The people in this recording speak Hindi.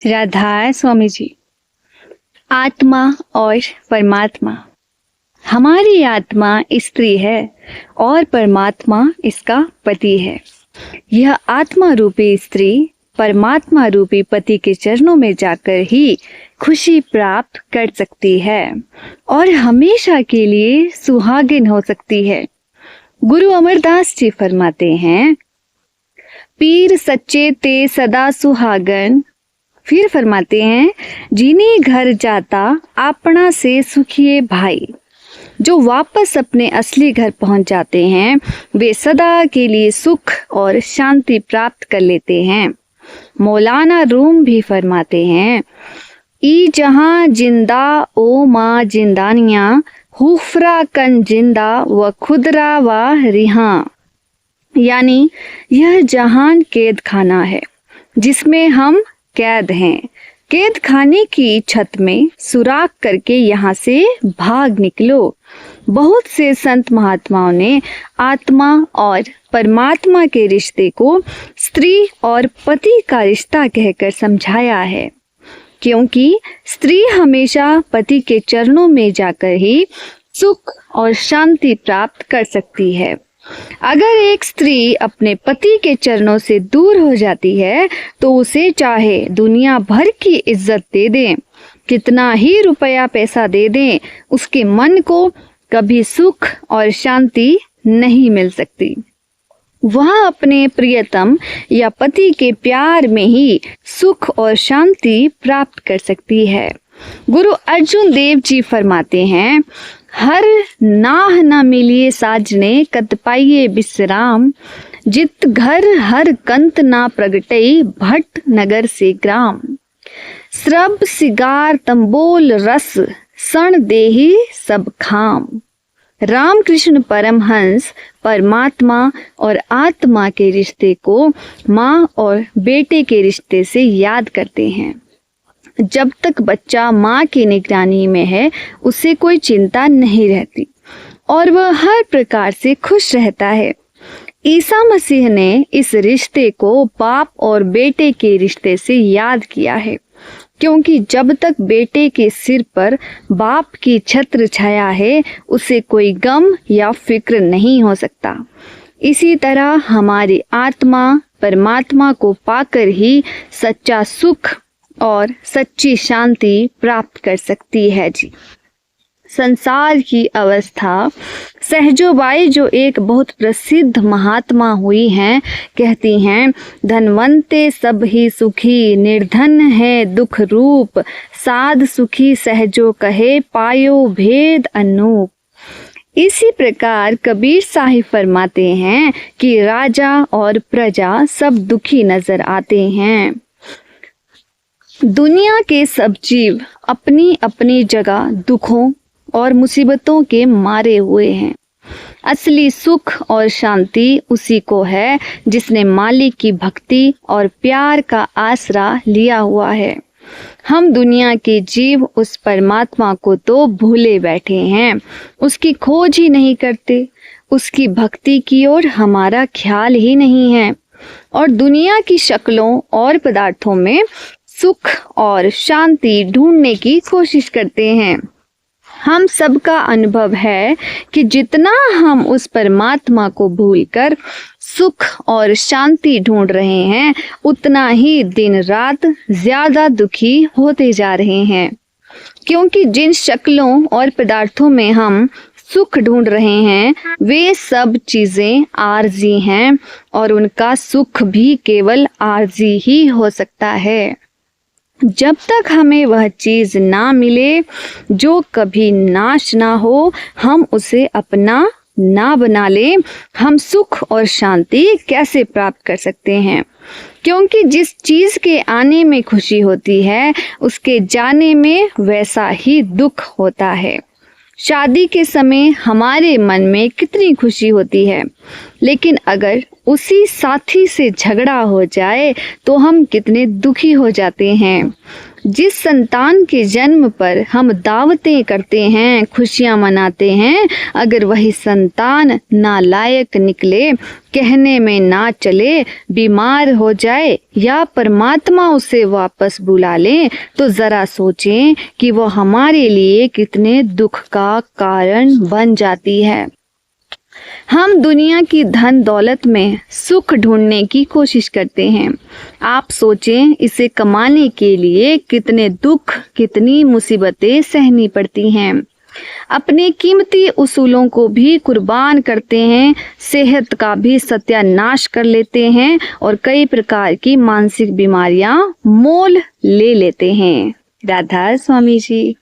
राधा स्वामी जी। आत्मा और परमात्मा। हमारी आत्मा स्त्री है और परमात्मा इसका पति है। यह आत्मा रूपी स्त्री परमात्मा रूपी पति के चरणों में जाकर ही खुशी प्राप्त कर सकती है और हमेशा के लिए सुहागिन हो सकती है। गुरु अमरदास जी फरमाते हैं, पीर सच्चे ते सदा सुहागन। फिर फरमाते हैं, जिन्हीं घर जाता अपना से सुखिए भाई। जो वापस अपने असली घर पहुंच जाते हैं वे सदा के लिए सुख और शांति प्राप्त कर लेते हैं। मौलाना रूम भी फरमाते हैं, ई जहां जिंदा ओ माँ जिंदानिया, हुफरा कन जिंदा व खुदरा व रिहा। यानी यह जहान कैद खाना है जिसमें हम कैद हैं। कैद खाने की छत में सुराख करके यहाँ से भाग निकलो। बहुत से संत महात्माओं ने आत्मा और परमात्मा के रिश्ते को स्त्री और पति का रिश्ता कहकर समझाया है, क्योंकि स्त्री हमेशा पति के चरणों में जाकर ही सुख और शांति प्राप्त कर सकती है। अगर एक स्त्री अपने पति के चरणों से दूर हो जाती है तो उसे चाहे दुनिया भर की इज्जत दे दें, कितना ही रुपया पैसा दे दें, उसके मन को कभी सुख और शांति नहीं मिल सकती। वह अपने प्रियतम या पति के प्यार में ही सुख और शांति प्राप्त कर सकती है। गुरु अर्जुन देव जी फरमाते हैं, हर नाह न मिलिए साजने कत पाइये विश्राम, जित घर हर कंत ना प्रगटई भट्ट नगर से ग्राम। श्रब सिगार तंबोल रस सण देही सब खाम। रामकृष्ण परमहंस परमात्मा और आत्मा के रिश्ते को माँ और बेटे के रिश्ते से याद करते हैं। जब तक बच्चा माँ की निगरानी में है उसे कोई चिंता नहीं रहती और वह हर प्रकार से खुश रहता है। ईसा मसीह ने इस रिश्ते को बाप और बेटे के रिश्ते से याद किया है, क्योंकि जब तक बेटे के सिर पर बाप की छत्र छाया है उसे कोई गम या फिक्र नहीं हो सकता। इसी तरह हमारी आत्मा परमात्मा को पाकर ही सच्चा सुख और सच्ची शांति प्राप्त कर सकती है जी। संसार की अवस्था सहजोबाई जो एक बहुत प्रसिद्ध महात्मा हुई हैं, कहती हैं, धनवंते सब ही सुखी निर्धन है दुख रूप, साध सुखी सहजो कहे पायो भेद अनूप। इसी प्रकार कबीर साहिब फरमाते हैं कि राजा और प्रजा सब दुखी नजर आते हैं। दुनिया के सब जीव अपनी अपनी जगह दुखों और मुसीबतों के मारे हुए हैं। असली सुख और शांति उसी को है जिसने मालिक की भक्ति और प्यार का आसरा लिया हुआ है। हम दुनिया के जीव उस परमात्मा को तो भूले बैठे हैं, उसकी खोज ही नहीं करते, उसकी भक्ति की ओर हमारा ख्याल ही नहीं है और दुनिया की शक्लों और पदार्थों में सुख और शांति ढूंढने की कोशिश करते हैं। हम सबका अनुभव है कि जितना हम उस परमात्मा को भूलकर सुख और शांति ढूंढ रहे हैं उतना ही दिन रात ज्यादा दुखी होते जा रहे हैं, क्योंकि जिन शक्लों और पदार्थों में हम सुख ढूंढ रहे हैं वे सब चीजें आर्जी हैं और उनका सुख भी केवल आर्जी ही हो सकता है। जब तक हमें वह चीज ना मिले जो कभी नाश ना हो, हम उसे अपना ना बना ले, हम सुख और शांति कैसे प्राप्त कर सकते हैं? क्योंकि जिस चीज के आने में खुशी होती है उसके जाने में वैसा ही दुख होता है। शादी के समय हमारे मन में कितनी खुशी होती है, लेकिन अगर उसी साथी से झगड़ा हो जाए तो हम कितने दुखी हो जाते हैं। जिस संतान के जन्म पर हम दावतें करते हैं, खुशियां मनाते हैं, अगर वही संतान नालायक निकले, कहने में ना चले, बीमार हो जाए या परमात्मा उसे वापस बुला ले, तो जरा सोचें कि वो हमारे लिए कितने दुख का कारण बन जाती है। हम दुनिया की धन दौलत में सुख ढूंढने की कोशिश करते हैं। आप सोचें, इसे कमाने के लिए कितने दुख, कितनी मुसीबतें सहनी पड़ती हैं। अपने कीमती उसूलों को भी कुर्बान करते हैं, सेहत का भी सत्यानाश कर लेते हैं और कई प्रकार की मानसिक बीमारियां मोल ले लेते हैं। राधा स्वामी जी।